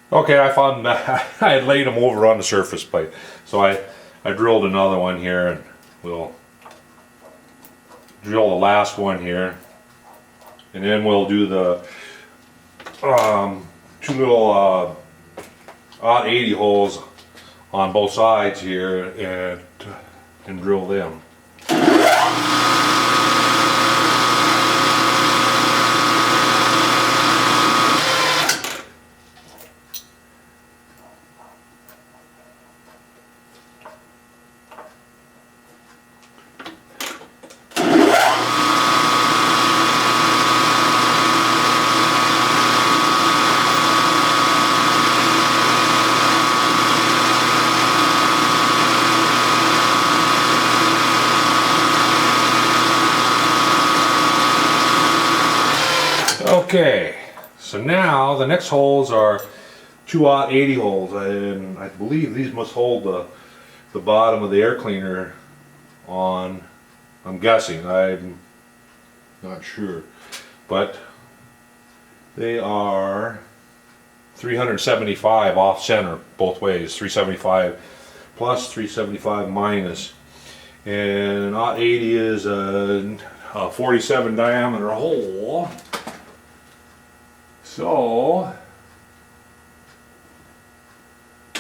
Okay, I found I had laid them over on the surface plate, so I drilled another one here, and we'll drill the last one here, and then we'll do the two little odd 80 holes on both sides here, and drill them. Okay, so now the next holes are 2/80 holes, and I believe these must hold the bottom of the air cleaner on. I'm guessing, I'm not sure, but they are 375 off center both ways, 375 plus, 375 minus, and 0.80 is a 47 diameter hole. So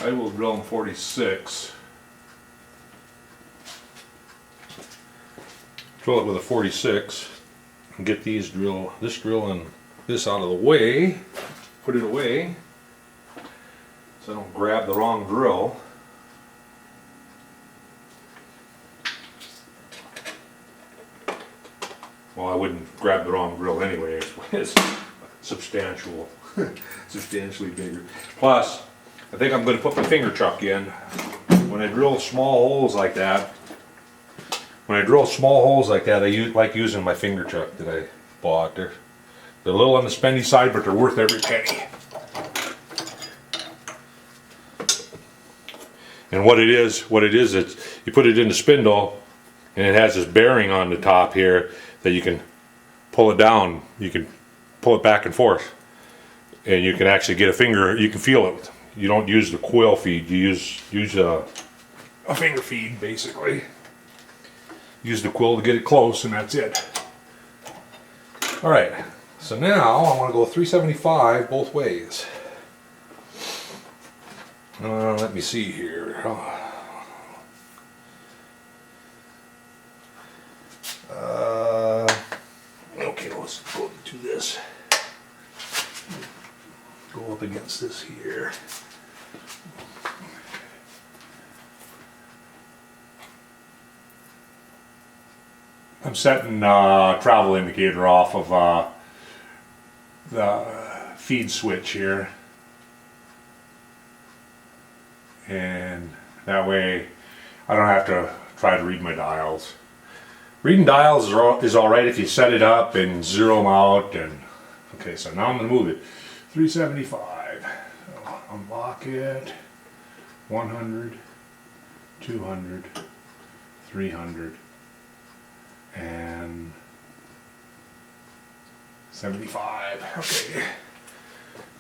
I will drill in 46. Drill it with a 46 and get this drill and this out of the way. Put it away so I don't grab the wrong drill. Well, I wouldn't grab the wrong drill anyway. It's substantially bigger. Plus, I think I'm going to put my finger chuck in. When I drill small holes like that, I like using my finger chuck that I bought. They're a little on the spendy side, but they're worth every penny. And what it is, it's you put it in the spindle, and it has this bearing on the top here that you can pull it down. You can pull it back and forth, and you can actually get a finger. You can feel it. You don't use the coil feed. You use a finger feed basically. Use the quill to get it close, and that's it. All right. So now I want to go 375 both ways. Let me see here. Okay, let's go to this. Go up against this here. I'm setting travel indicator off of the feed switch here, and that way I don't have to try to read my dials. Reading dials is alright if you set it up and zero them out. And okay, so now I'm going to move it. 375. So unlock it. 100, 200, 300, and 75. Okay,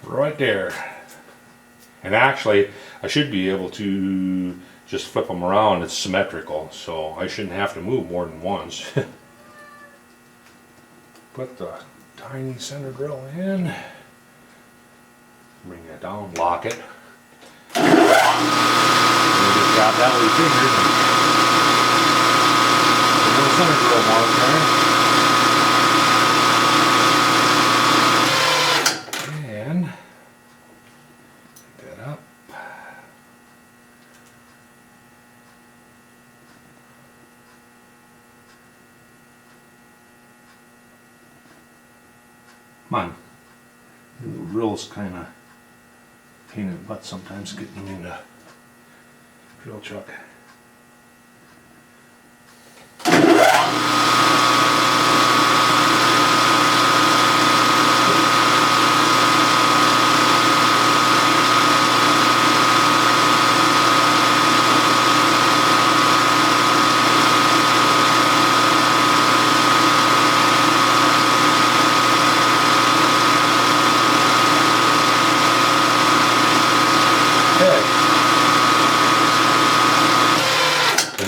right there. And actually, I should be able to just flip them around. It's symmetrical, so I shouldn't have to move more than once. Put the tiny center drill in. Bring that down, lock it. And just grab that with your fingers and put the center drill mark there. And pick that up. Come on. The little drill's kind of pain in the butt sometimes getting them in the drill chuck.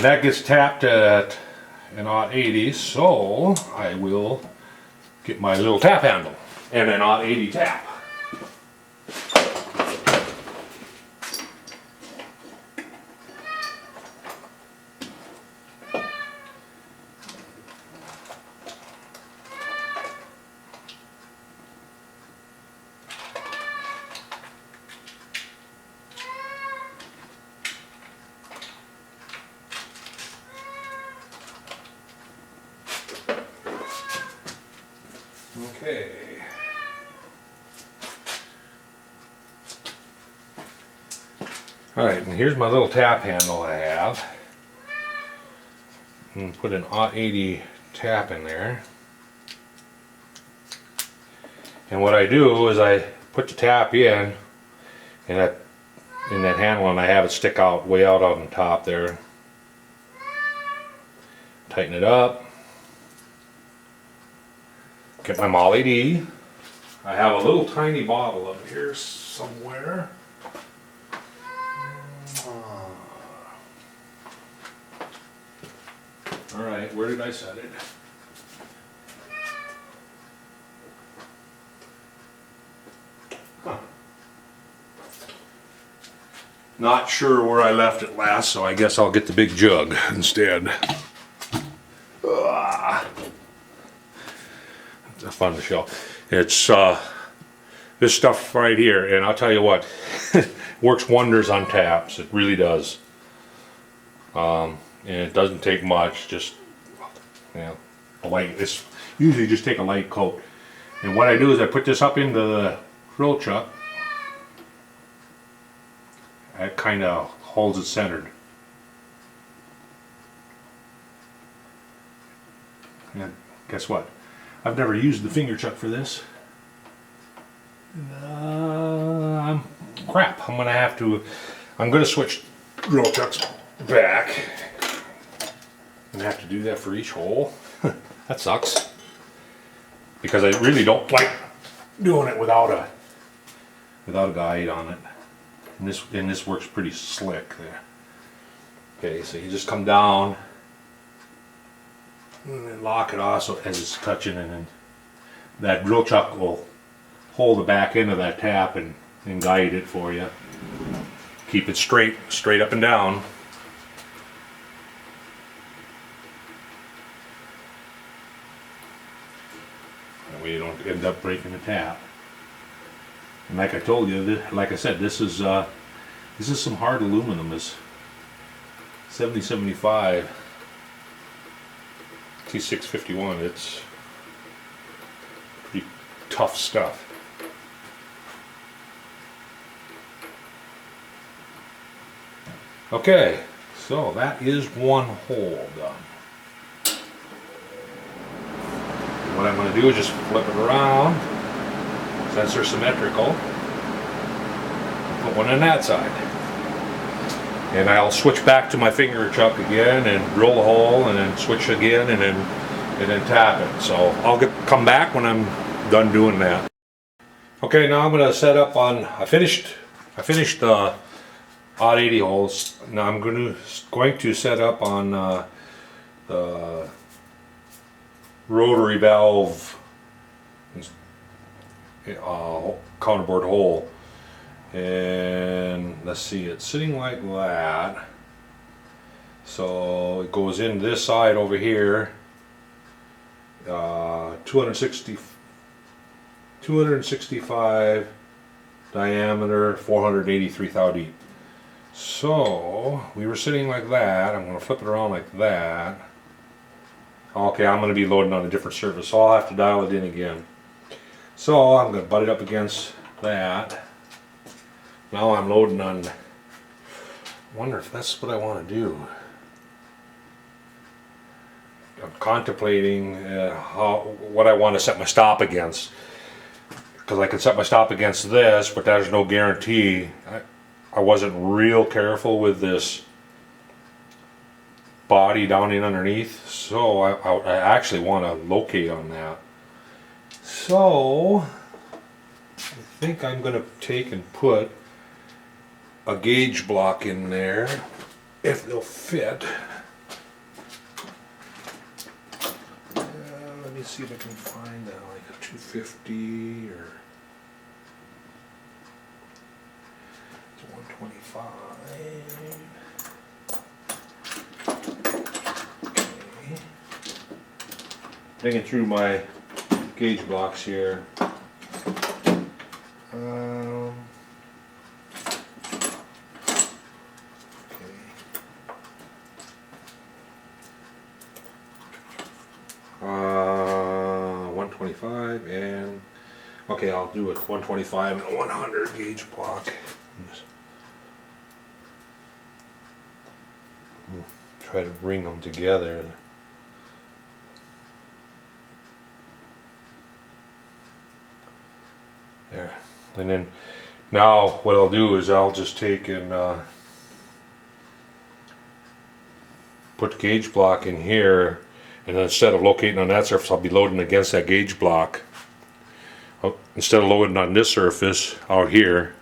And that gets tapped at an 80, so I will get my little tap handle and an 80 tap. Okay. Alright, and here's my little tap handle I have. And put an 80 tap in there. And what I do is I put the tap in that handle, and I have it stick out way out on the top there. Tighten it up. Get my Molly D. I have a little tiny bottle up here somewhere. Alright, where did I set it? Huh. Not sure where I left it last, so I guess I'll get the big jug instead. It's fun to show. It's this stuff right here, and I'll tell you what, works wonders on taps. It really does. And it doesn't take much. Just, you know, a light. It's usually just take a light coat. And what I do is I put this up into the drill chuck. That kind of holds it centered. And guess what? I've never used the finger chuck for this. Crap. I'm gonna switch drill chucks back. I'm gonna have to do that for each hole. That sucks. Because I really don't like doing it without a guide on it. And this works pretty slick there. Okay, so you just come down and then lock it off so as it's touching, and then that drill chuck will hold the back end of that tap and guide it for you. Keep it straight up and down. That way you don't end up breaking the tap. And like I told you, like I said, this is some hard aluminum. This 7075 T651. It's pretty tough stuff. Okay, so that is one hole done. What I'm going to do is just flip it around, since they're symmetrical. Put one on that side. And I'll switch back to my finger chuck again and drill the hole, and then switch again, and then tap it. So I'll come back when I'm done doing that. Okay, now I'm going to set up on. I finished odd 80 holes. Now I'm going to set up on the rotary valve counterboard hole. And let's see, it's sitting like that. So it goes in this side over here. 265 diameter, 483 thou deep. So we were sitting like that. I'm going to flip it around like that. Okay, I'm going to be loading on a different surface, so I'll have to dial it in again. So I'm going to butt it up against that. Now I'm loading on. I wonder if that's what I want to do. I'm contemplating what I want to set my stop against, because I can set my stop against this, but there's no guarantee. I wasn't real careful with this body down in underneath, so I actually want to locate on that. So I think I'm going to take and put a gauge block in there, if they'll fit. see if I can find like a 250 or 125. Okay. Digging through my gauge blocks here. Okay. 125 and okay, I'll do it 125 and a 100 gauge block. Try to bring them together. There. And then now what I'll do is I'll just take and put the gauge block in here, and then instead of locating on that surface, I'll be loading against that gauge block. Instead of loading on this surface out here,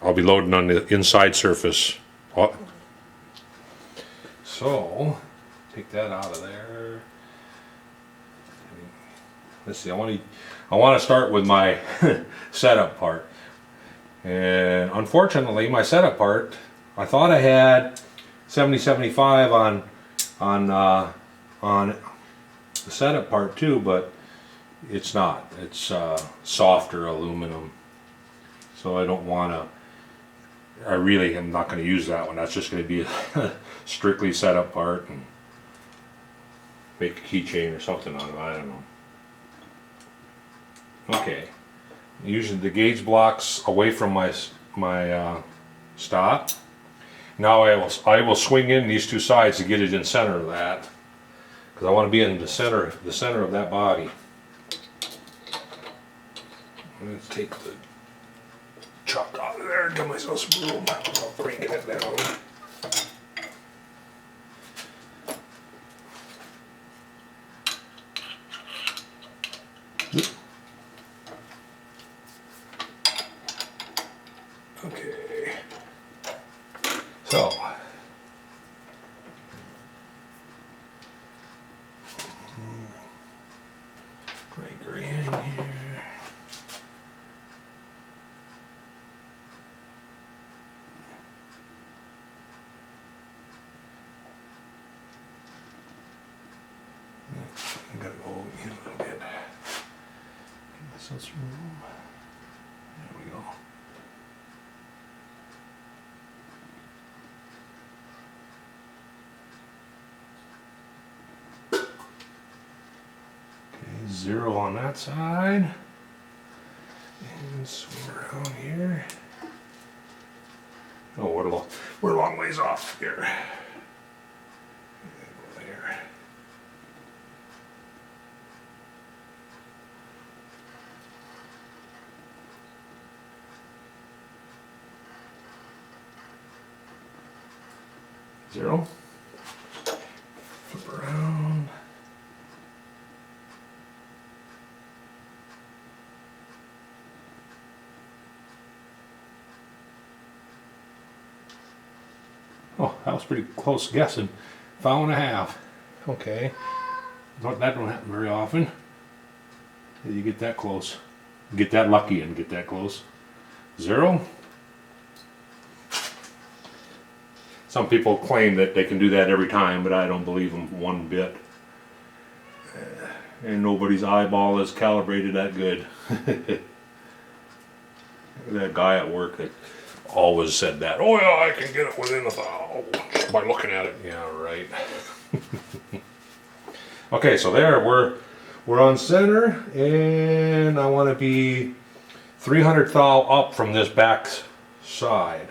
I'll be loading on the inside surface. So take that out of there. Let's see, I want to start with my setup part. And unfortunately, my setup part, I thought I had 70-75 on the setup part too, but it's not. It's softer aluminum. So I don't want to, I really am not going to use that one. That's just going to be a strictly setup part and make a keychain or something on it. I don't know. Okay, using the gauge blocks away from my stop. Now I will swing in these two sides to get it in center of that, because I want to be in the center of that body. Let's take the chuck out of there and give myself some room. I'll cranking it down. Okay, so right green here. I gotta go in a little bit. Give myself some room. There we go. Zero on that side, and swing around here. Oh, we're a long ways off here. Go there. Zero. Flip around. Oh, that was pretty close guessing. Foul and a half. Okay. That don't happen very often. You get that close. Get that lucky and get that close. Zero. Some people claim that they can do that every time, but I don't believe them one bit. And nobody's eyeball is calibrated that good. That guy at work that always said that. Oh yeah, I can get it within a foul by looking at it. Yeah, right. Okay, so there we're on center, and I want to be 300 thou up from this back side.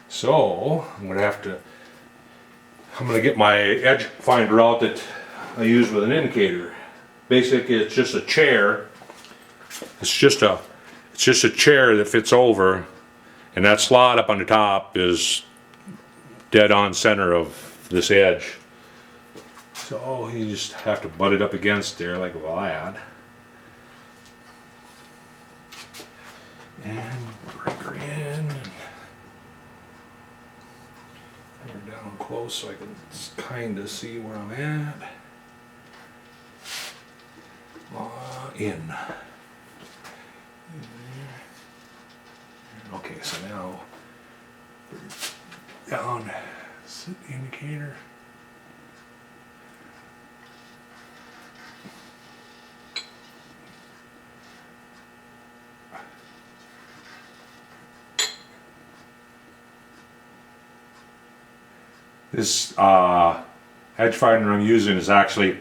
So I'm gonna get my edge finder out that I use with an indicator. Basically, it's just a chair. It's just a chair that fits over, and that slot up on the top is dead on center of this edge. So you just have to butt it up against there like that. And break her in. Bring her down close so I can kind of see where I'm at. in. Okay, so now down, set the indicator. This edge finder I'm using is actually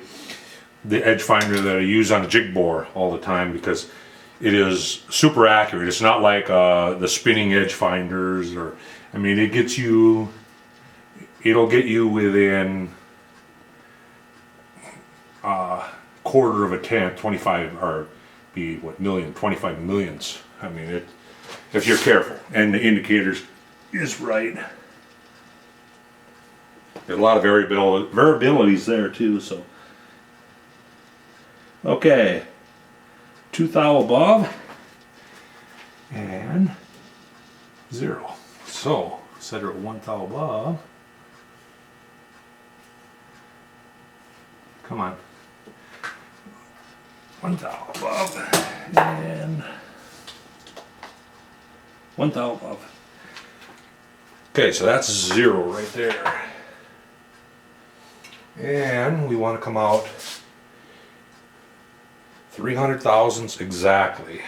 the edge finder that I use on a jig bore all the time because it is super accurate. It's not like the spinning edge finders, or I mean, it'll get you within quarter of a tenth, 25 or be what million, 25 millionths. I mean, if you're careful and the indicators is right. There's a lot of variabilities there too. So okay, 2 thou above and 0. So set her at 1 thou above. Come on, 1 thou above and 1 thou above. Okay, so that's 0 right there. And we want to come out 300 thousandths exactly.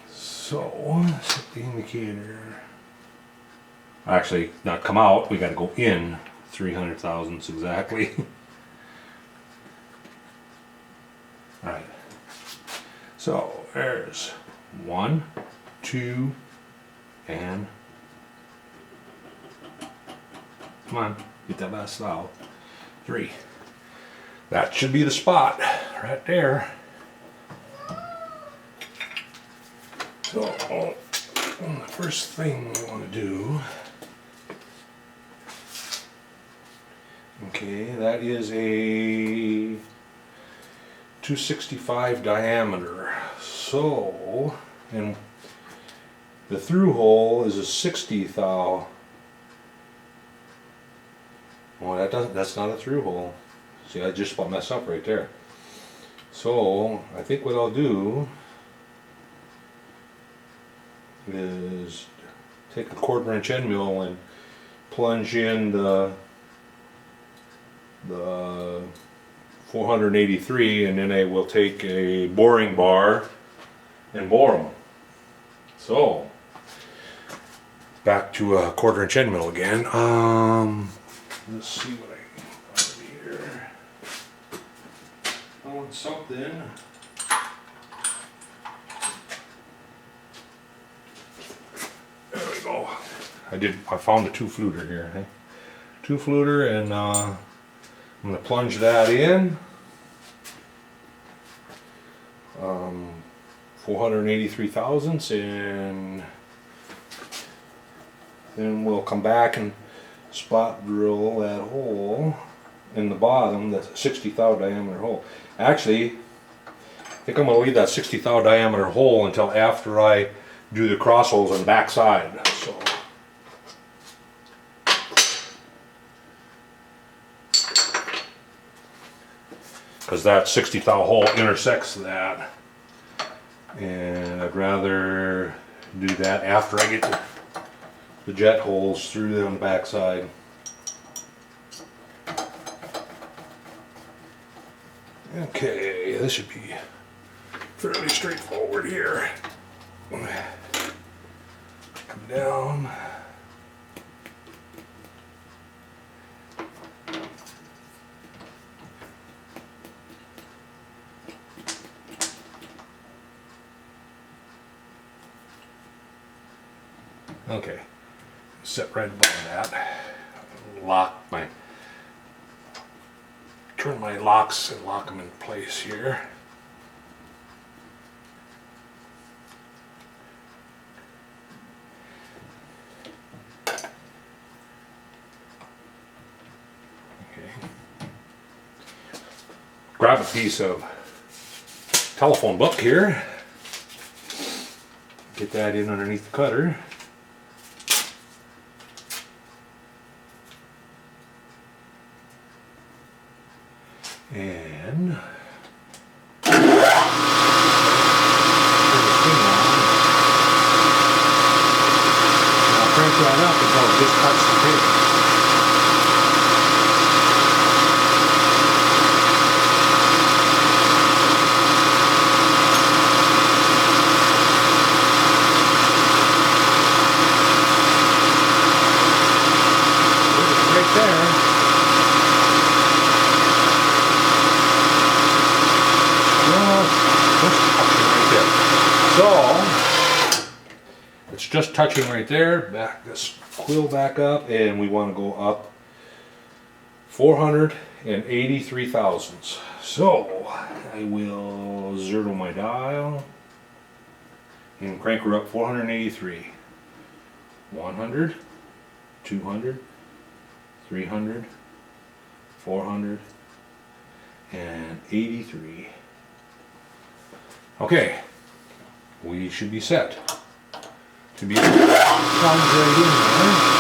So set the indicator. Actually, not come out, we got to go in 300 thousandths exactly. Alright. So there's 1, 2, and come on, get that last thou. 3. That should be the spot right there. So the first thing we want to do, okay, that is a 265 diameter. So, and the through hole is a 60 thou. Well, that's not a through hole. See, I just about messed up right there. So I think what I'll do is take a 1/4 inch end mill and plunge in the 483, and then I will take a boring bar and bore them. So back to a 1/4 inch end mill again. Let's see what I can find here. I want something. There we go. I found a 2-fluter here. Eh? 2-fluter, and I'm going to plunge that in. 483 thousandths, and then we'll come back and spot drill that hole in the bottom, that's a 60 thou diameter hole. Actually, I think I'm going to leave that 60 thou diameter hole until after I do the cross holes on the back side. So, because that 60 thou hole intersects that, and I'd rather do that after I get the jet holes through there on the back side. Okay, this should be fairly straightforward here. Come down. Okay, set right above that. Turn my locks and lock them in place here. Okay. Grab a piece of telephone book here. Get that in underneath the cutter. And that up until it just cuts the paper. Right there. So it's just touching right there. Back this quill back up, and we want to go up 483 thousandths. So I will zero my dial and crank her up 483. 100, 200, 300, 400, and 83. Okay, we should be set to be able to plunge right in there.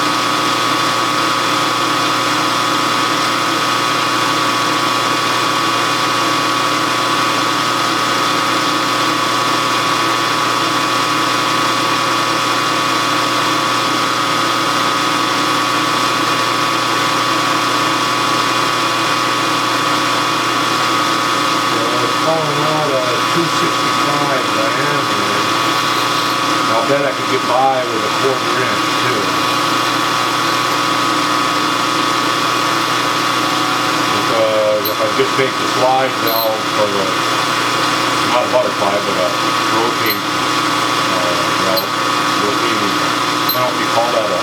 I bet I could get by with a 1/4 inch too. Because if I just make the slide valve, or the, not a butterfly, but a rotating, rotating, I don't know if you call that a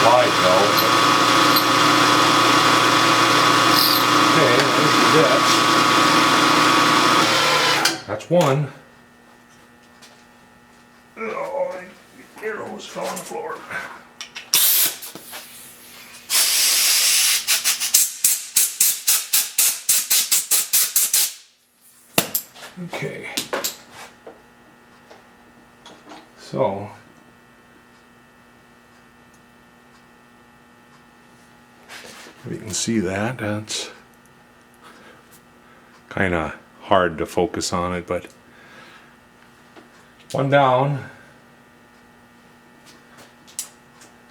slide valve. Okay, there's the depth. That's one. Oh, the arrows fell on the floor. Okay. So you can see that. That's kind of hard to focus on it, but one down.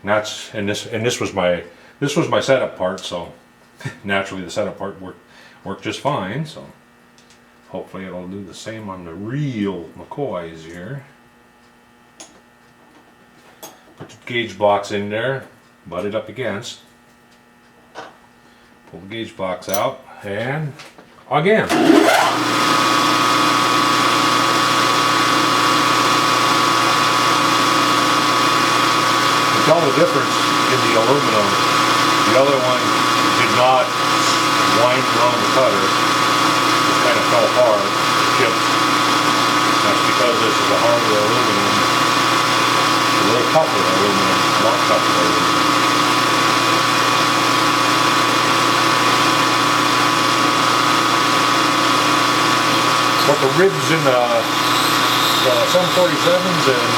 And this was my setup part, so naturally the setup part worked just fine. So hopefully it'll do the same on the real McCoys here. Put the gauge box in there, butt it up against. Pull the gauge box out, and again. Tell the difference in the aluminum. The other one did not wind around the cutter. It kind of fell apart, chipped. That's because this is a harder aluminum. A little tougher aluminum, a lot tougher aluminum. But the ribs in the 747s and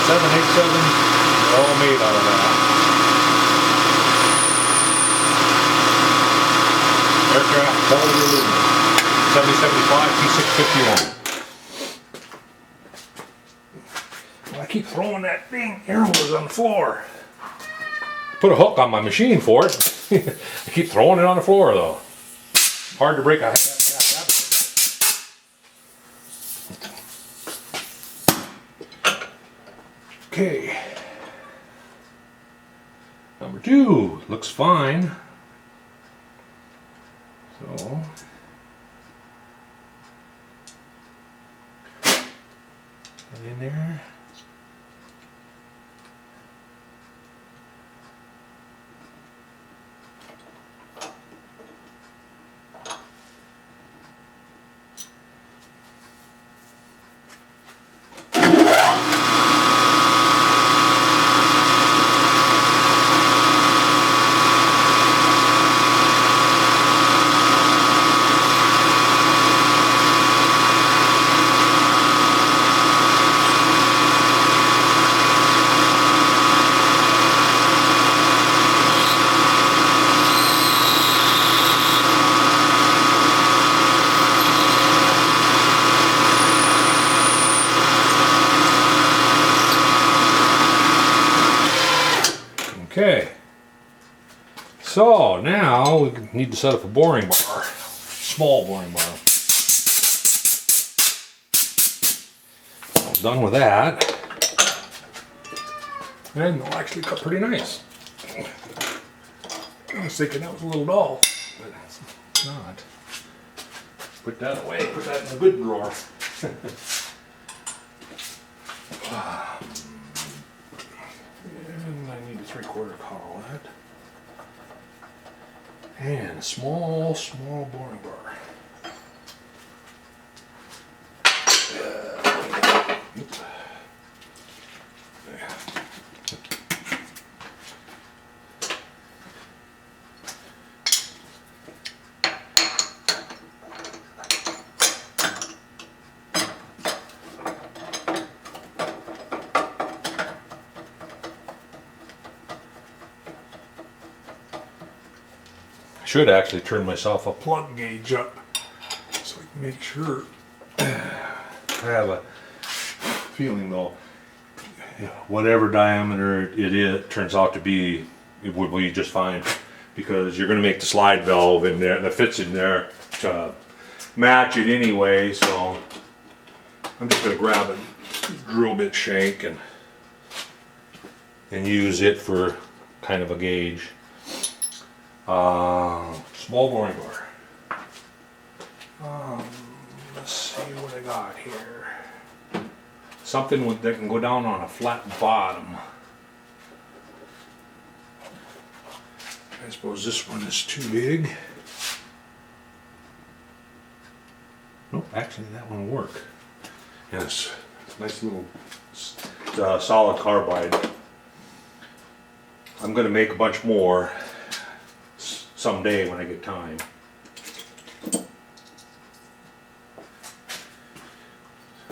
787s, all made out of that. Aircraft quality aluminum. 7075 T651. Well, I keep throwing that dang arrows on the floor. Put a hook on my machine for it. I keep throwing it on the floor though. Hard to break a half habit. Okay. Number 2 looks fine. So get in there. Okay. So now we need to set up a boring bar. Small boring bar. All done with that. And it'll actually cut pretty nice. I was thinking that was a little dull, but it's not. Put that away, put that in the good drawer. And I need a 3/4 collet. And a small boring bar. Oops. Should actually turn myself a plug gauge up so I can make sure. I have a feeling though, whatever diameter it is turns out to be, it would be just fine, because you're going to make the slide valve in there that fits in there to match it anyway. So I'm just going to grab a drill bit shank and use it for kind of a gauge. Small boring bar. Let's see what I got here. Something that can go down on a flat bottom. I suppose this one is too big. Nope, actually that one will work. Yes, it's a nice little solid carbide. I'm going to make a bunch more someday when I get time.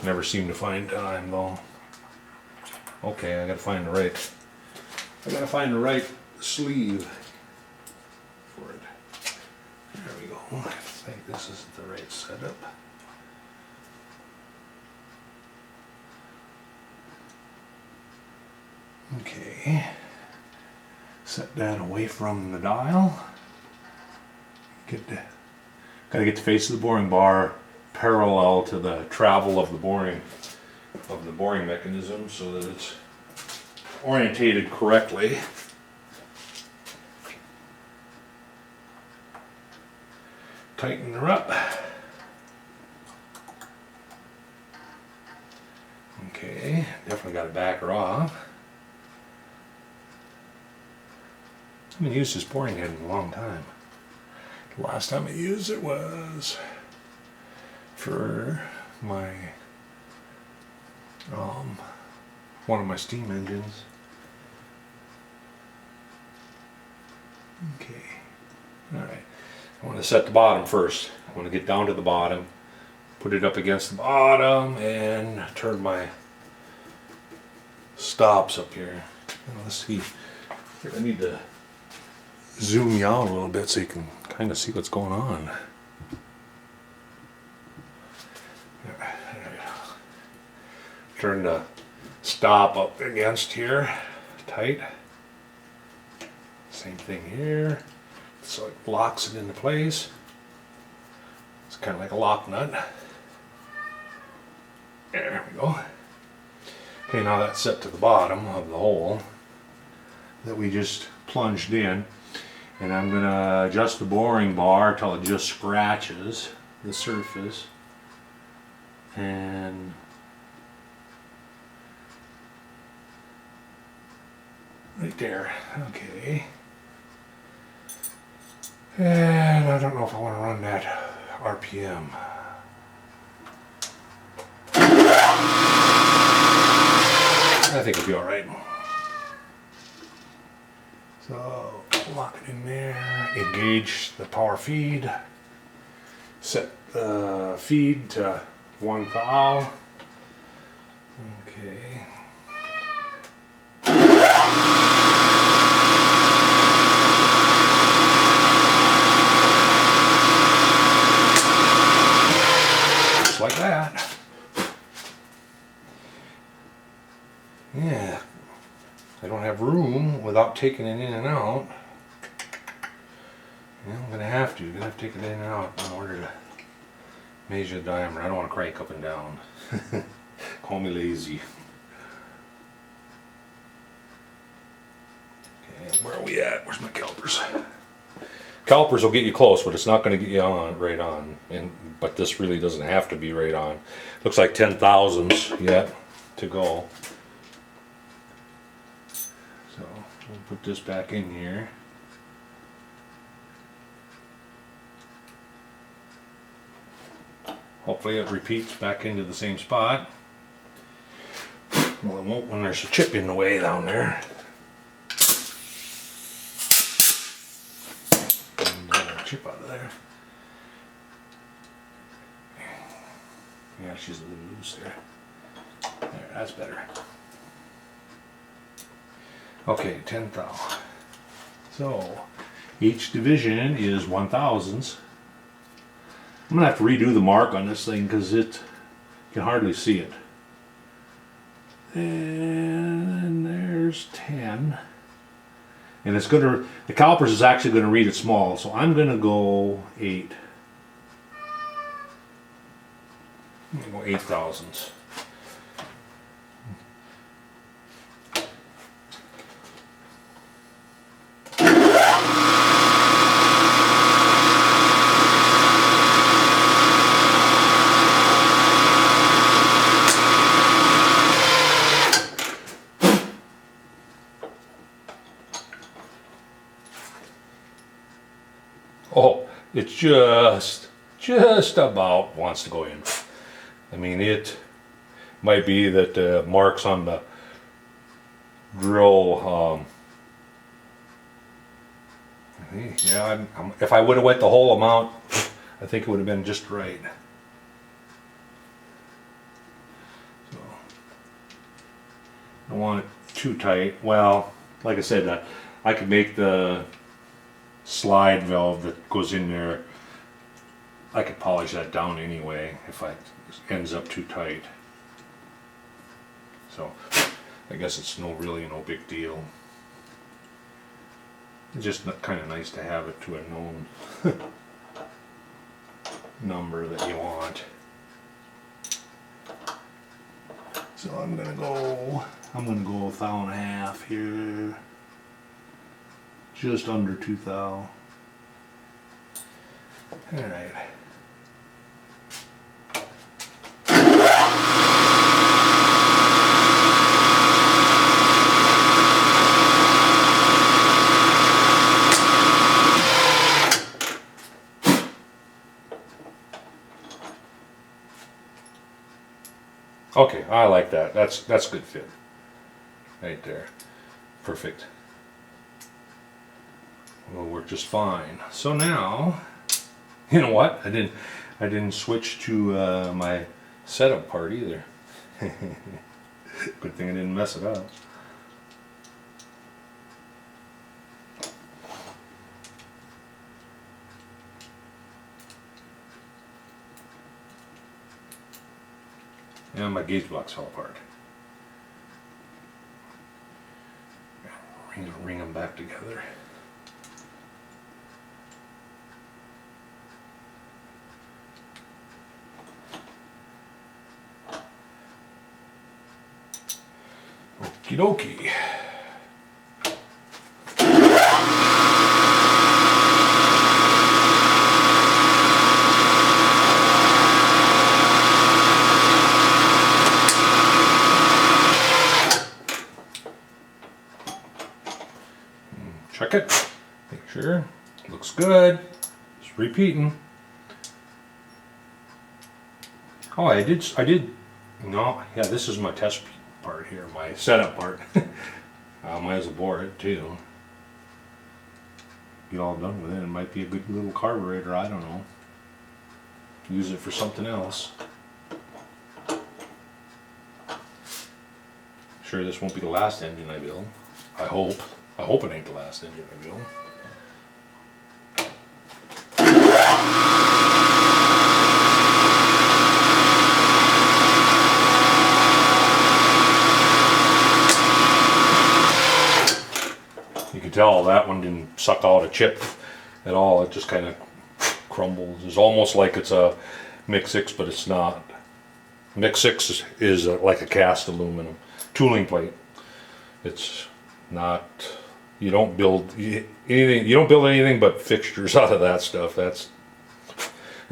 Never seem to find time though. Okay, I gotta find the right sleeve for it. There we go. I think this is the right setup. Okay. Set that away from the dial. Gotta get the face of the boring bar parallel to the travel of the boring mechanism so that it's orientated correctly. Tighten her up. Okay, definitely got to back her off. I haven't used this boring head in a long time. The last time I used it was for my one of my steam engines. Okay, all right. I want to set the bottom first. I want to get down to the bottom, put it up against the bottom, and turn my stops up here. Let's see. I need to zoom you out a little bit so you can kind of see what's going on. Turn the stop up against here, tight. Same thing here, so it locks it into place. It's kind of like a lock nut. There we go. Okay, now that's set to the bottom of the hole that we just plunged in. And I'm going to adjust the boring bar till it just scratches the surface. And right there. Okay. And I don't know if I want to run that RPM. I think it'll be alright. So, lock it in there, engage the power feed, set the feed to 1 thou. Okay. Just like that. Yeah. I don't have room without taking it in and out. Yeah, I'm gonna have to take it in and out in order to measure the diameter. I don't want to crank up and down. Call me lazy. Okay, where are we at? Where's my calipers? Calipers will get you close, but it's not going to get you on right on. But this really doesn't have to be right on. Looks like 10,000ths yet to go. So we'll put this back in here. Hopefully it repeats back into the same spot. Well, it won't when there's a chip in the way down there. Chip out of there. Yeah, she's a little loose there. There, that's better. Okay, 10,000. So each division is 1,000ths. I'm gonna have to redo the mark on this thing because it can hardly see it. And there's 10. And it's gonna, the calipers is actually gonna read it small, so I'm gonna go 8. I'm gonna go 8,000ths. Oh, it's just about wants to go in. I mean, it might be that the marks on the drill, yeah, if I would have went the whole amount, I think it would have been just right. So, I don't want it too tight. Well, like I said, I could make the slide valve that goes in there, I could polish that down anyway if it ends up too tight. So I guess it's really no big deal. It's just kind of nice to have it to a known number that you want. So I'm gonna go 1,500 here. Just under 2,000. All right. Okay, I like that. That's good fit. Right there. Perfect. Will work just fine. So now, you know what? I didn't switch to my setup part either. Good thing I didn't mess it up. And my gauge blocks fell apart. Ring them back together. Okie dokie. Check it. Make sure. Looks good. Just repeating. Oh, I did. No, yeah, this is my test part here, my setup part. Might as well bore it too. Get all done with it. It might be a good little carburetor, I don't know. Use it for something else. Sure, this won't be the last engine I build. I hope. I hope it ain't the last engine I build. can tell that one didn't suck out a chip at all. It just kind of crumbles. It's almost like it's a Mix 6, but it's not. Mix 6 is like a cast aluminum tooling plate. It's not. You don't build anything. You don't build anything but fixtures out of that stuff. It's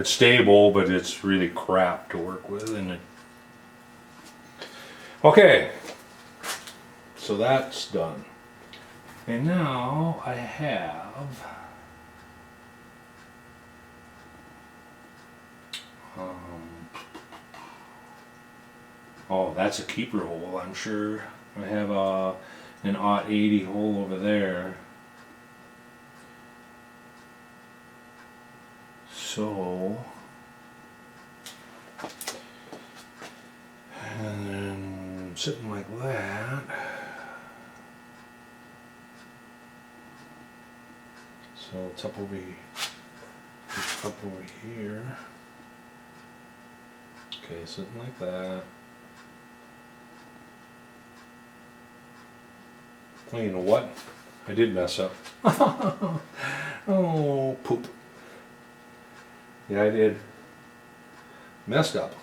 stable, but it's really crap to work with, isn't it? Okay, so that's done. And now I have oh, that's a keeper hole, I'm sure. I have an 80 hole over there. So, and then sitting like that. So it's up over here. Okay, something like that. Well, you know what? I did mess up. Oh, poop. Yeah, I did. Messed up.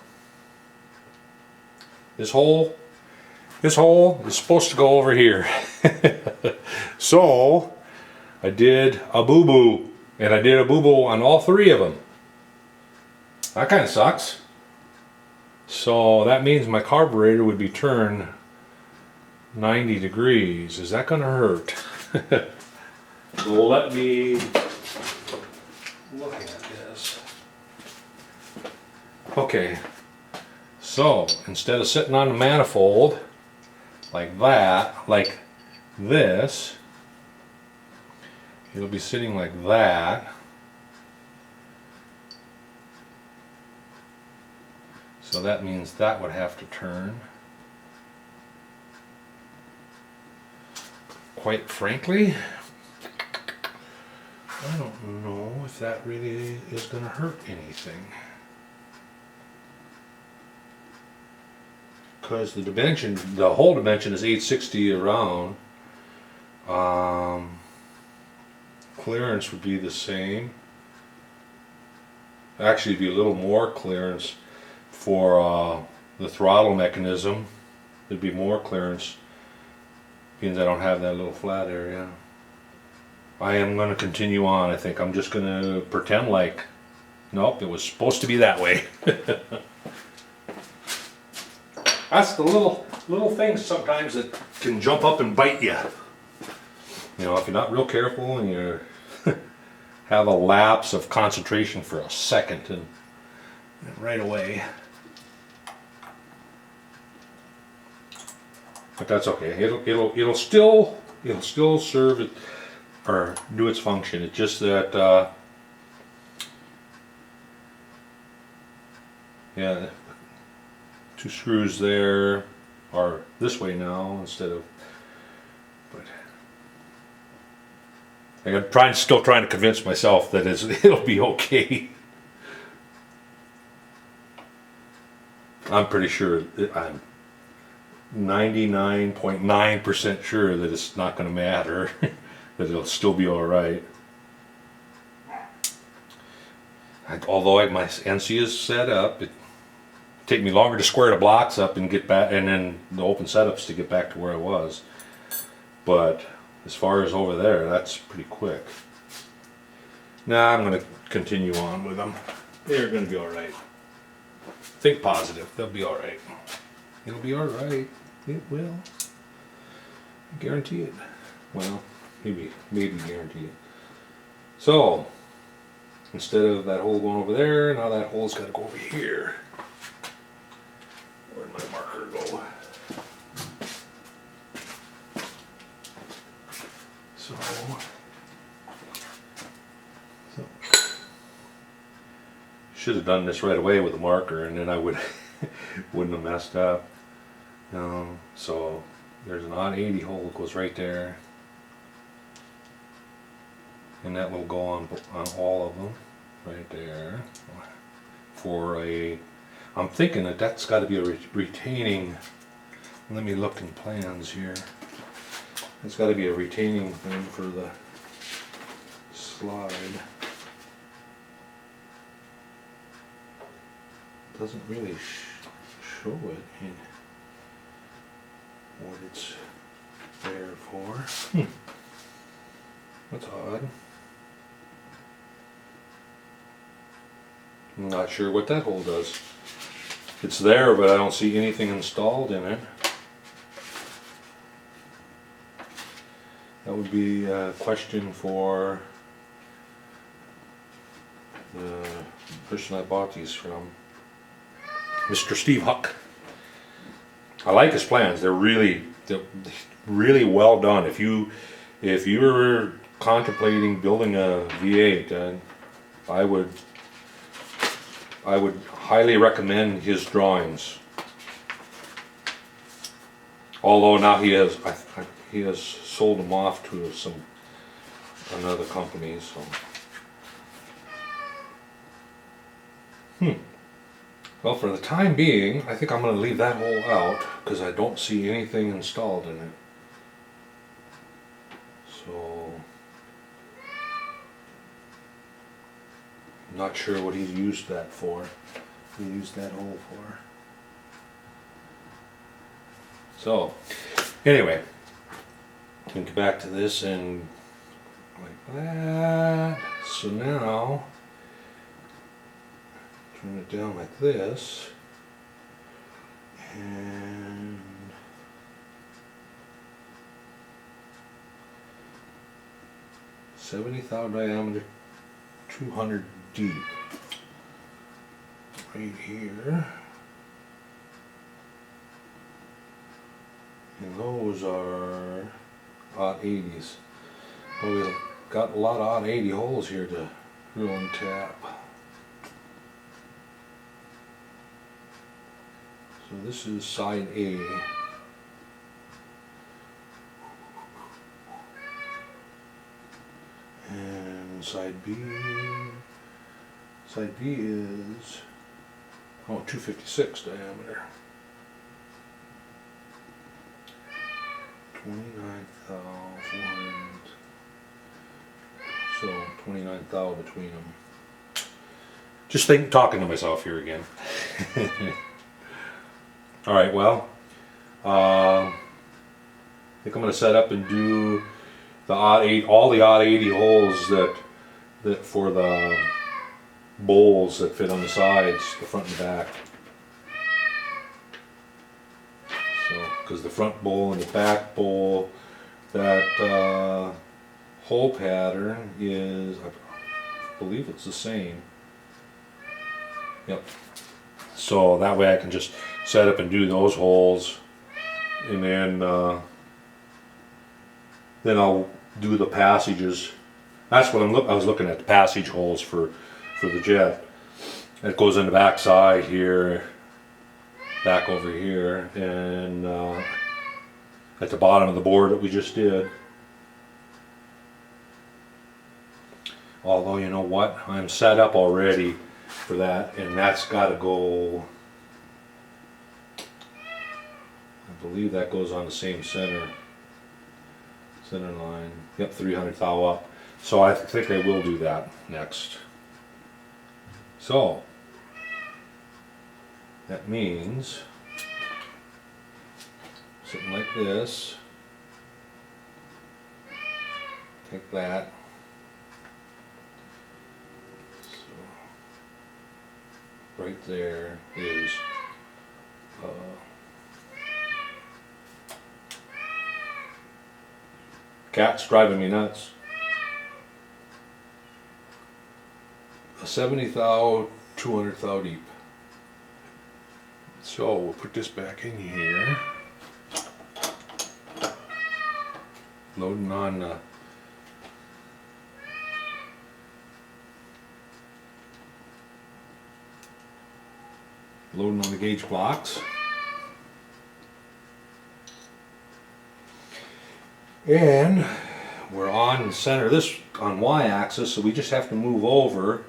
This hole is supposed to go over here. So, I did a boo-boo. And I did a boo-boo on all three of them. That kind of sucks. So that means my carburetor would be turned 90 degrees. Is that going to hurt? So let me look at this. Okay. So instead of sitting on the manifold like that, like this, it'll be sitting like that. So that means that would have to turn. Quite frankly, I don't know if that really is going to hurt anything. Because the dimension, the hole dimension is 860 around. Clearance would be the same. Actually, it'd be a little more clearance for the throttle mechanism. There'd be more clearance, being I don't have that little flat area. I am going to continue on. I think I'm just going to pretend like, nope, it was supposed to be that way. That's the little things sometimes that can jump up and bite you. You know, if you're not real careful and you have a lapse of concentration for a second, and right away. But that's okay. It'll still serve it or do its function. It's just that yeah, two screws there are this way now instead of. But I'm still trying to convince myself that it'll be okay. I'm pretty sure. I'm 99.9% sure that it's not going to matter. That it'll still be all right. Although my NC is set up, it take me longer to square the blocks up and get back, and then the open setups to get back to where I was. But as far as over there, that's pretty quick. Now I'm going to continue on with them. They're going to be all right. Think positive. They'll be all right. It'll be all right. It will. I guarantee it. Well, maybe guarantee it. So instead of that hole going over there, now that hole's got to go over here. Where'd my marker go? So should have done this right away with a marker, and then I wouldn't have messed up. So there's an odd 80 hole that goes right there, and that will go on all of them right there. For I'm thinking that's got to be a retaining. Let me look in plans here. It's got to be a retaining thing for the slide. Doesn't really show it in what it's there for. That's odd. I'm not sure what that hole does. It's there, but I don't see anything installed in it. That would be a question for the person I bought these from, Mr. Steve Huck. I like his plans. They're really well done. If you're contemplating building a V8, I would highly recommend his drawings. Although now he has sold them off to another company. So, well, for the time being, I think I'm going to leave that hole out because I don't see anything installed in it. So, I'm not sure what he's used that for. He used that hole for. So, anyway, I can get back to this and like that. So now, turn it down like this, and $70,000 diameter, 200 deep, right here. And those are odd 80s. Well, we've got a lot of odd 80 holes here to drill and tap. So this is side A. And side B. Side B is 256 diameter. 29,400. So 29,000 between them. Just talking to myself here again. All right, well, I think I'm going to set up and do all the odd 80 holes that for the bowls that fit on the sides, the front and back. So, because the front bowl and the back bowl, that hole pattern is, I believe it's the same. Yep. So that way I can just set up and do those holes, and then I'll do the passages. That's what I was looking at, the passage holes for the jet. It goes in the back side here, back over here, and at the bottom of the board that we just did. Although, you know what, I'm set up already for that, and that's got to go, I believe that goes on the same center line. Yep, 300 thou up. So I think I will do that next. So that means something like this. Take that. So right there is cat's driving me nuts. A 70 thou, 200 thou deep. So we'll put this back in here. Loading on the gauge blocks. And we're on center this on y-axis, so we just have to move over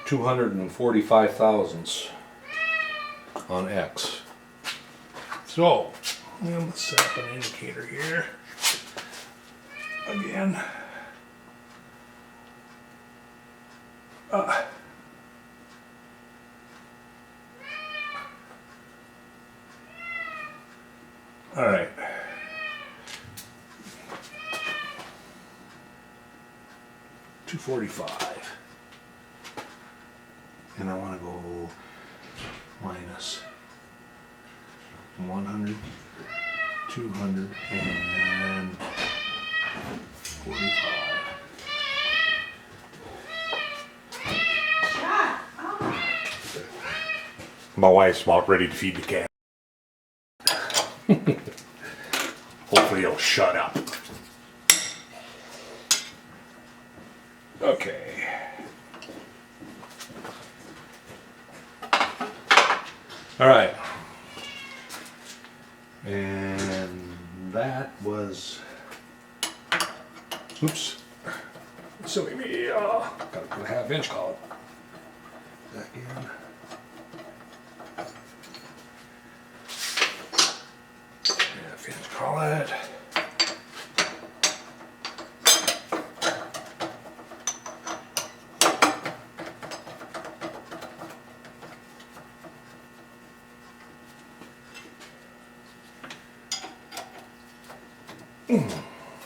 245 thousandths on x. So let's set up an indicator here. again. All right. $245. And I want to go minus 100, 200, and 45. My wife's about ready to feed the cat. Hopefully he'll shut up. Okay. All right. And that was, oops. Silly me, gotta put a half-inch collet back in. Half-inch collet.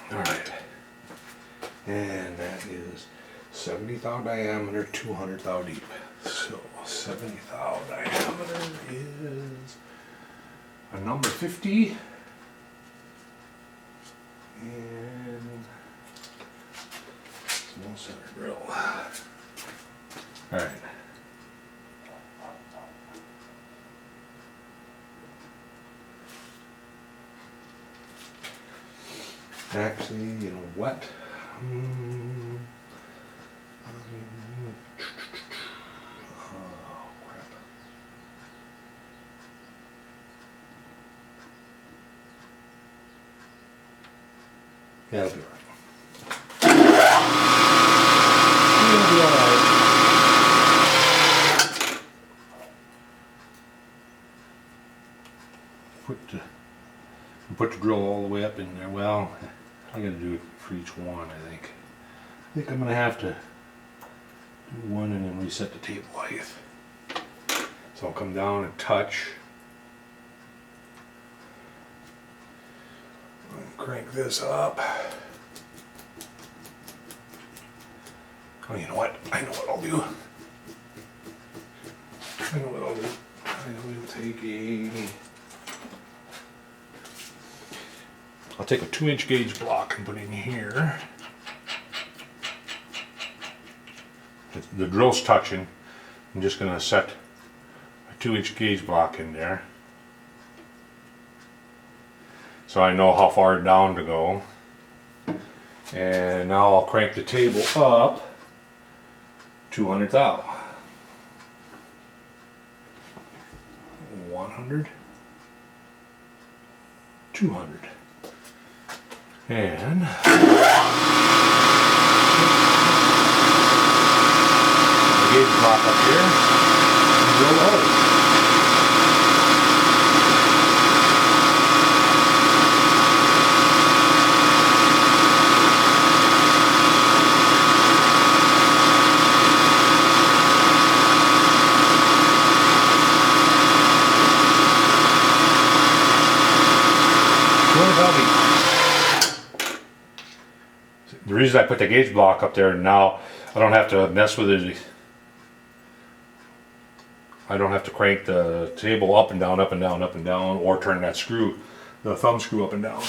All right, and that is 70 thou diameter, 200 thou deep. So 70 thou diameter is a number 50, and small center grill. All right. Actually, you know what? Oh, crap. Yeah, it'll be all right. It'll be all right. Put the drill all the way up in there. Well, I'm gonna do it for each one. I think I'm gonna have to do one and then reset the table height. So I'll come down and touch. And crank this up. Oh, you know what? I know what I'll do. I know what I'll do. I will take I'll take a 2-inch gauge block and put it in here. The drill's touching. I'm just going to set a 2-inch gauge block in there, so I know how far down to go. And now I'll crank the table up 200 thou. 100, 200. And the gauge block up here and drill the hole. The reason I put the gauge block up there, now I don't have to mess with it. I don't have to crank the table up and down, up and down, up and down, or turn that screw, the thumb screw up and down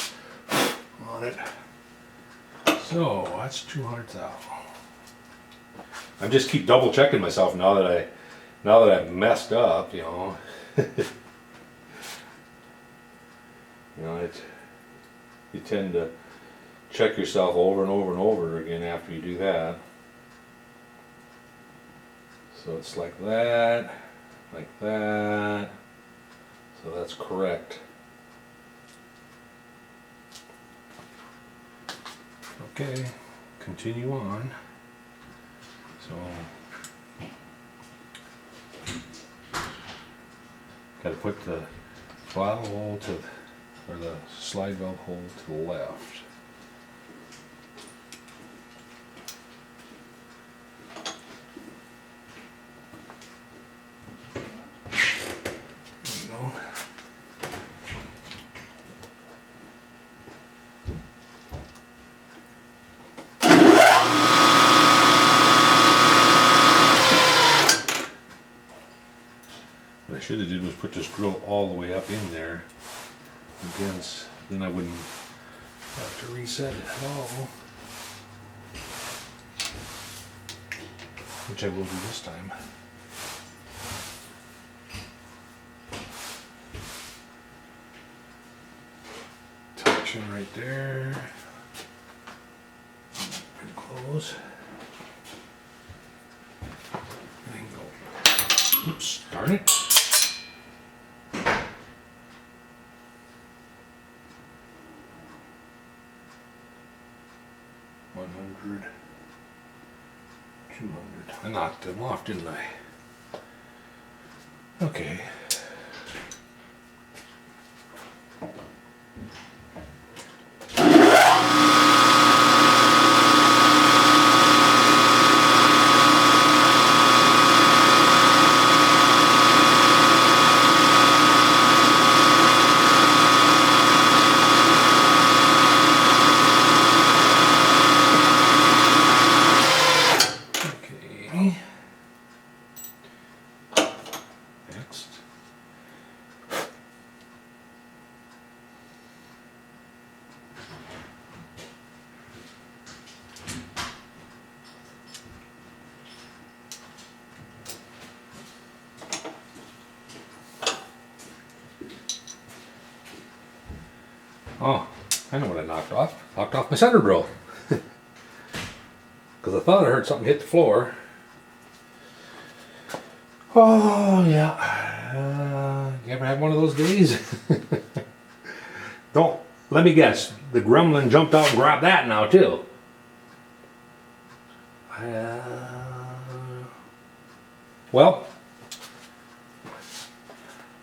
on it. So that's 200 thou. I just keep double checking myself now that I've messed up, you know. You know, you tend to check yourself over and over and over again after you do that. So it's like that, like that. So that's correct. Okay, continue on. So got to put the throttle hole to, or the slide valve hole to the left. drill all the way up in there against, then I wouldn't have to reset it at all. Which I will do this time. Tension right there. Pretty close. And go. Oops, darn it. I knocked them off, didn't I? Okay. Next. Oh, I know what I knocked off. Knocked off my center drill. Because I thought I heard something hit the floor. Oh, yeah. You ever have one of those days? Don't, let me guess. The gremlin jumped out and grabbed that now, too. Well,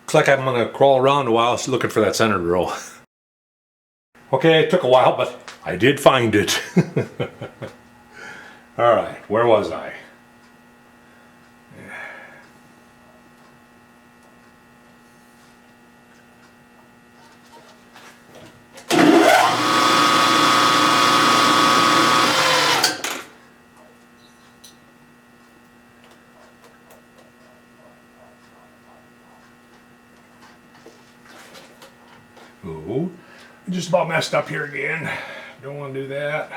looks like I'm going to crawl around a while looking for that center drill. Okay, it took a while, but I did find it. All right, where was I? Ooh, just about messed up here again. Don't want to do that.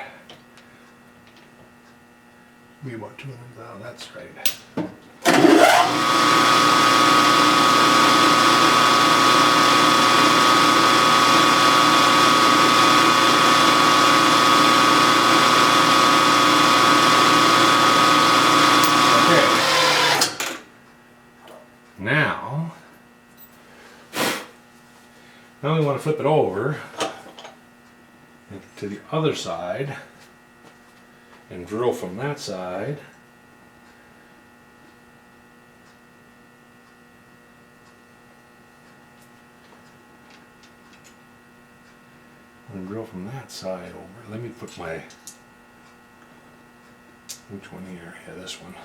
Be about 200,000, that's right. Okay. Now we want to flip it over to the other side and drill from that side. And drill from that side over. Let me put my, which one here? Yeah, this one.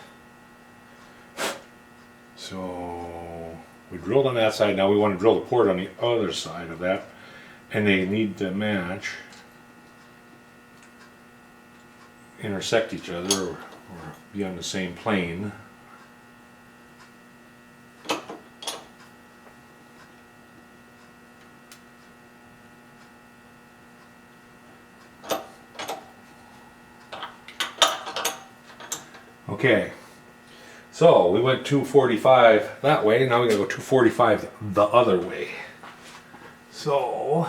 So we drilled on that side, now we want to drill the port on the other side of that, and they need to match, intersect each other, or be on the same plane. Okay, so we went 245 that way, now we gotta go 245 the other way. So,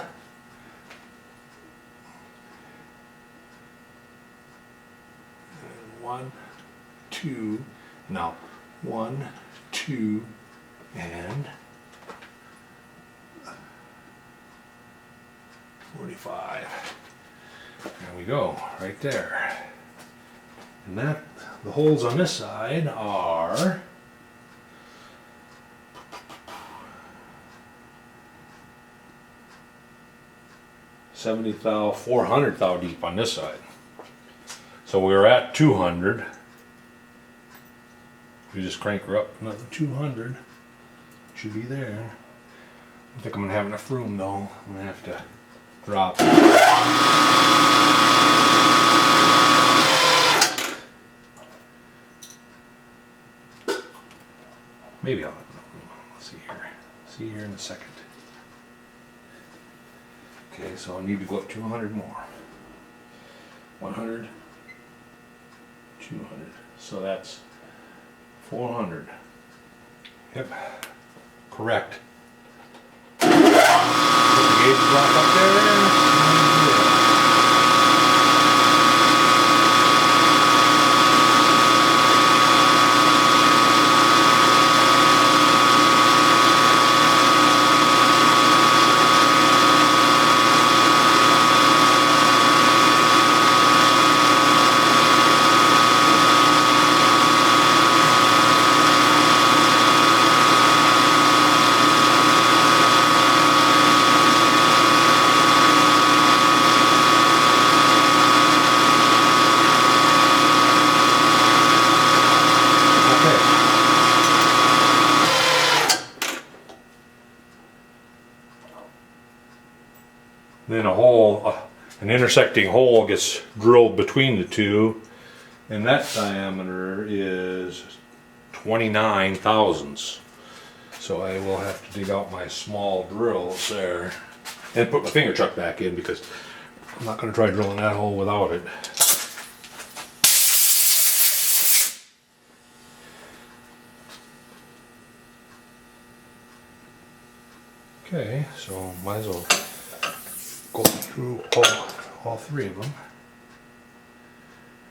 one, two, now 1, 2, and 45. There we go, right there. And that, the holes on this side are 70 thou, 400 thou deep on this side. So we were at 200. We just crank her up another 200. Should be there. I think I'm gonna have enough room though. I'm gonna have to drop. Maybe I'll, let's see here, See here in a second. Okay, so I need to go up 200 more. 100, 200. So that's 400. Yep, correct. Put the gauge block up there. Then a hole, an intersecting hole gets drilled between the two, and that diameter is 29 thousandths. So I will have to dig out my small drills there and put my finger chuck back in, because I'm not going to try drilling that hole without it. Okay, so might as well go through all three of them.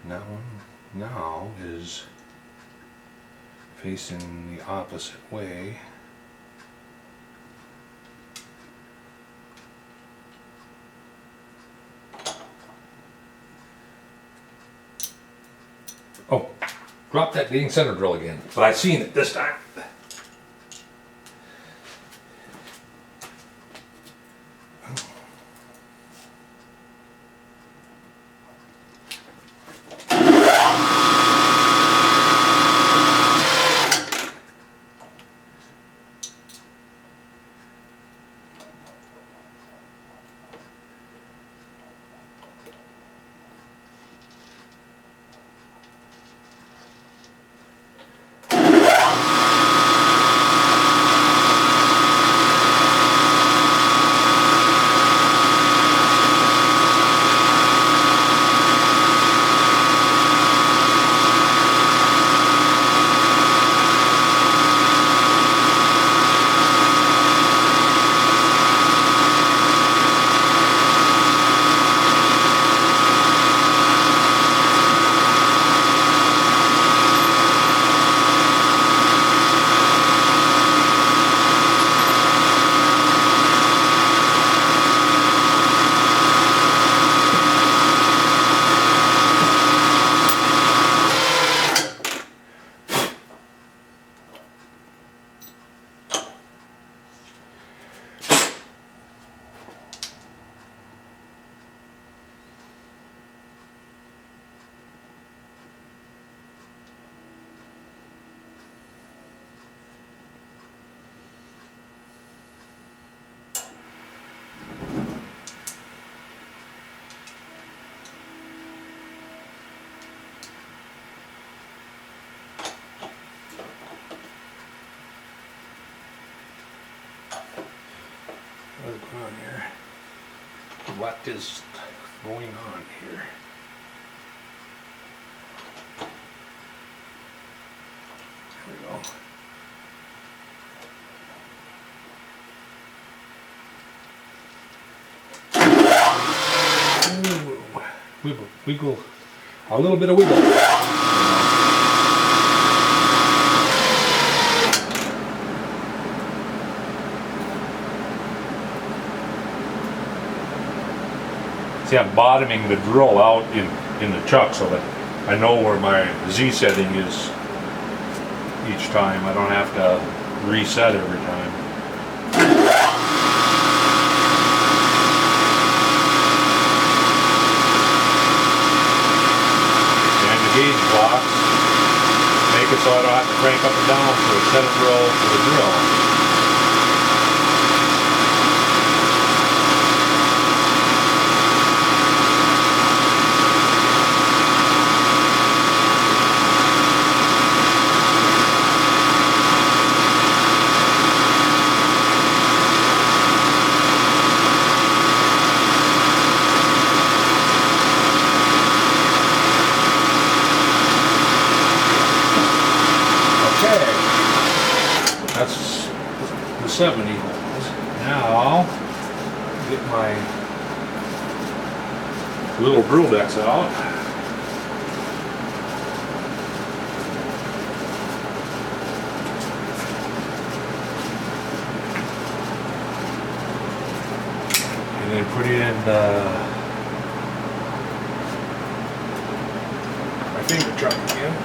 And that one now is facing the opposite way. Oh, drop that dang center drill again. But I've seen it this time. What's going on here? What is going on here? There we go. Ooh, wiggle, wiggle, a little bit of wiggle. See, I'm bottoming the drill out in the chuck so that I know where my Z setting is each time. I don't have to reset every time. And the gauge blocks make it so I don't have to crank up and down for a set of drill for the drill. now, get my little drill decks out. And then put in my favorite truck again.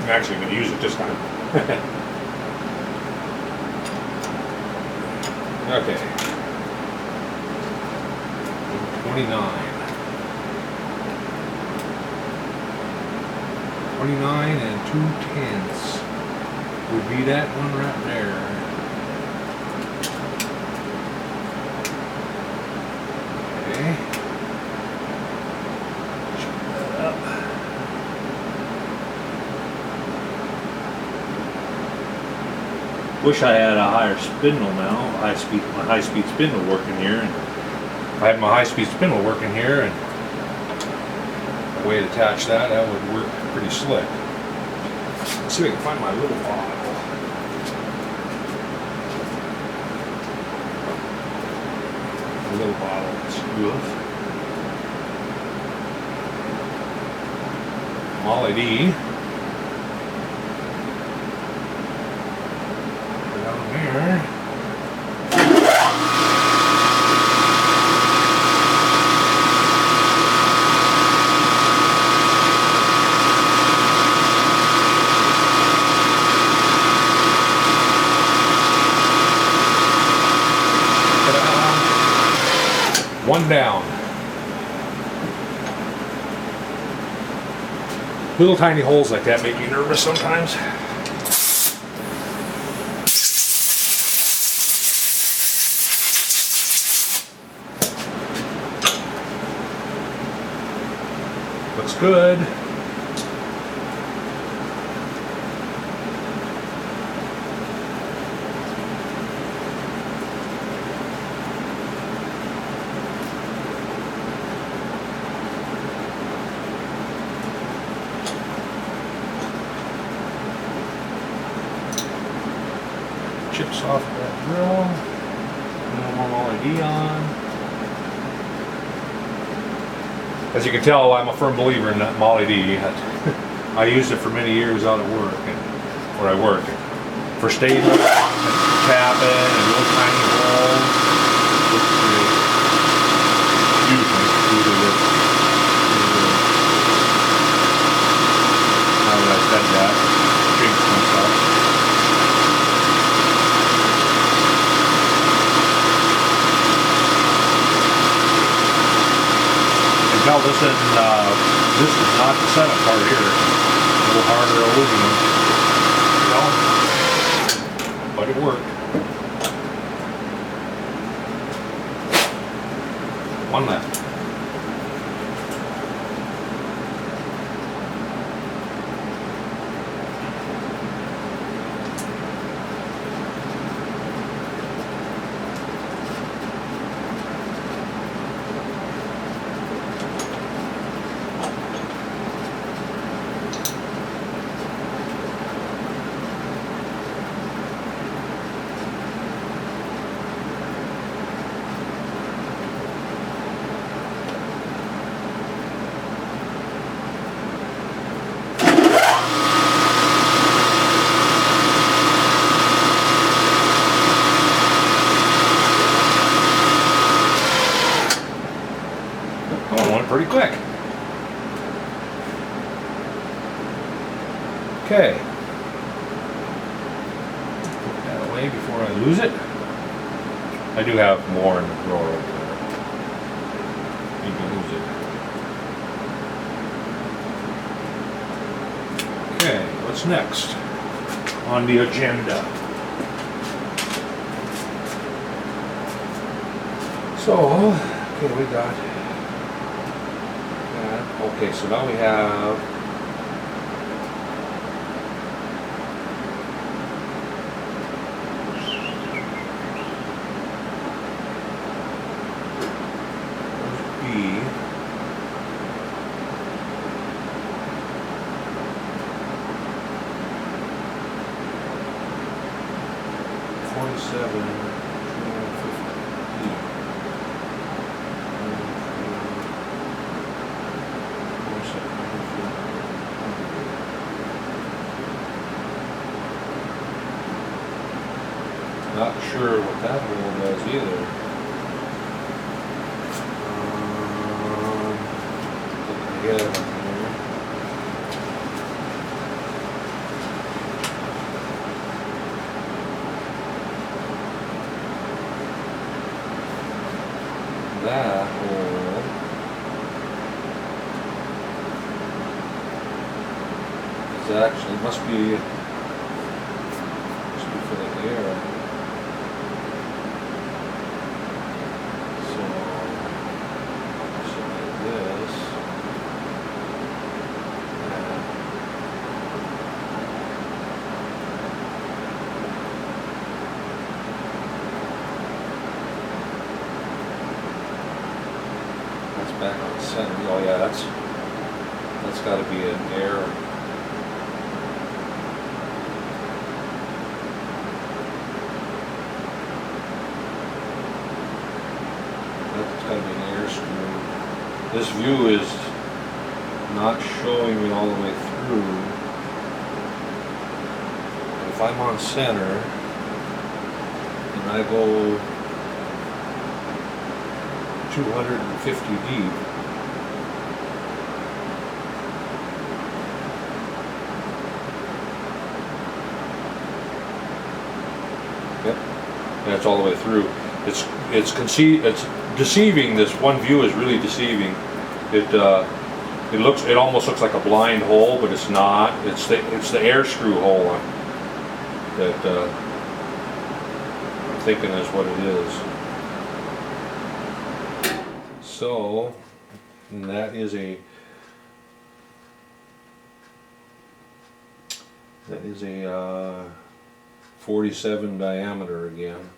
I'm actually going to use it this time. Okay. 29. 29 and 2/10 would be that one right there. Okay. Check that up. Wish I had a higher spindle now, my high speed spindle working here. And If I had my high-speed spindle working here and a way to attach that, that would work pretty slick. Let's see if I can find my little bottle. A little bottle. Let's do it. Molly D. Down there. One down. Little tiny holes like that make me nervous sometimes. Looks good. Chips off that drill. Normal LED on. As you can tell, I'm a firm believer in that Molly D. I used it for many years out at work and where I work. For stainless, tapping, and little tiny holes. Usually, now that I said that, jinx myself. Now this is not the setup part here. A little harder aluminum, but it worked. One left. Pretty quick. Okay. Put that away before I lose it. I do have more in the drawer over there. You can lose it. Okay, what's next on the agenda? So, okay, we got that. Okay, so now we have 47, 250. Not sure what that hole does either. Looking ahead here. That hole is actually must be for the air. So like this. That's back on center. Oh yeah, that's got to be an air. That's got to be an air screw. This view is not showing me all the way through. If I'm on center and I go 250 deep, yep, that's all the way through. It's deceiving. This one view is really deceiving. It almost looks like a blind hole, but it's not. It's the air screw hole that I'm thinking is what it is. So that is a 47 diameter again.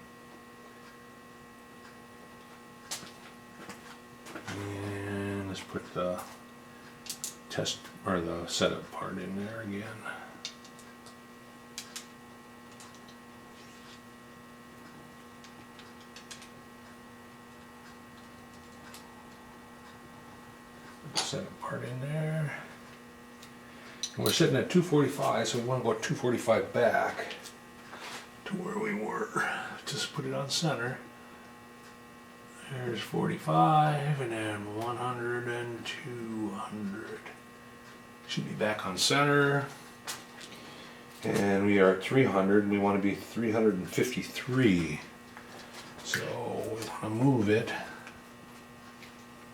And let's put the test or the setup part in there again. Setup part in there. And we're sitting at 245, so we want to go 245 back to where we were. Just put it on center. There's 45, and then 100 and 200. Should be back on center. And we are at 300, and we want to be 353. So we want to move it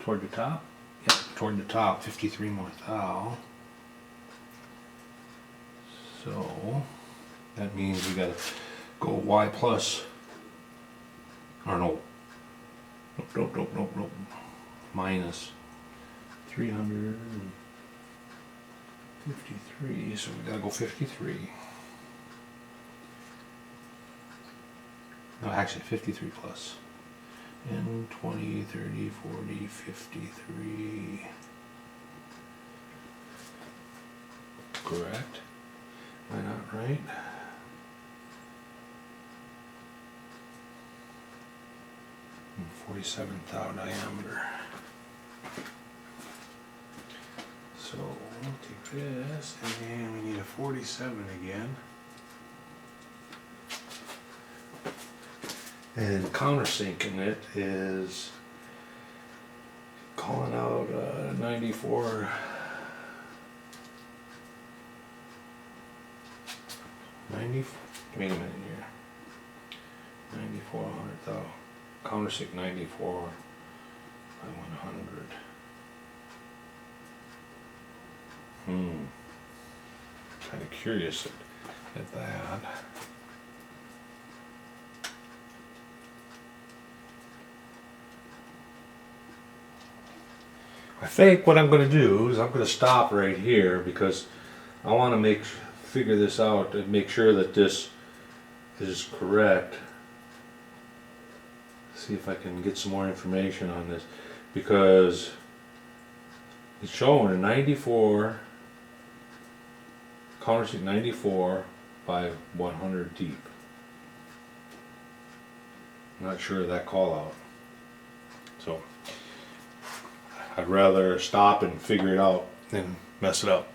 toward the top. Yep, toward the top, 53 more thou. So that means we gotta go Y plus, or no, nope, minus 353, so we gotta go 53. No, actually 53 plus. And 20, 30, 40, 53. Correct? Am I not right? And 47 thou diameter. So we'll take this, and then we need a 47 again. And countersinking it is calling out 94. 90. Wait a minute here. 9400 thou. Countersink 94 by 100. Kind of curious at that. I think what I'm going to do is I'm going to stop right here because I want to figure this out and make sure that this is correct. See if I can get some more information on this, because it's showing a 94 countersink 94 by 100 deep. Not sure of that call out. So I'd rather stop and figure it out than mess it up.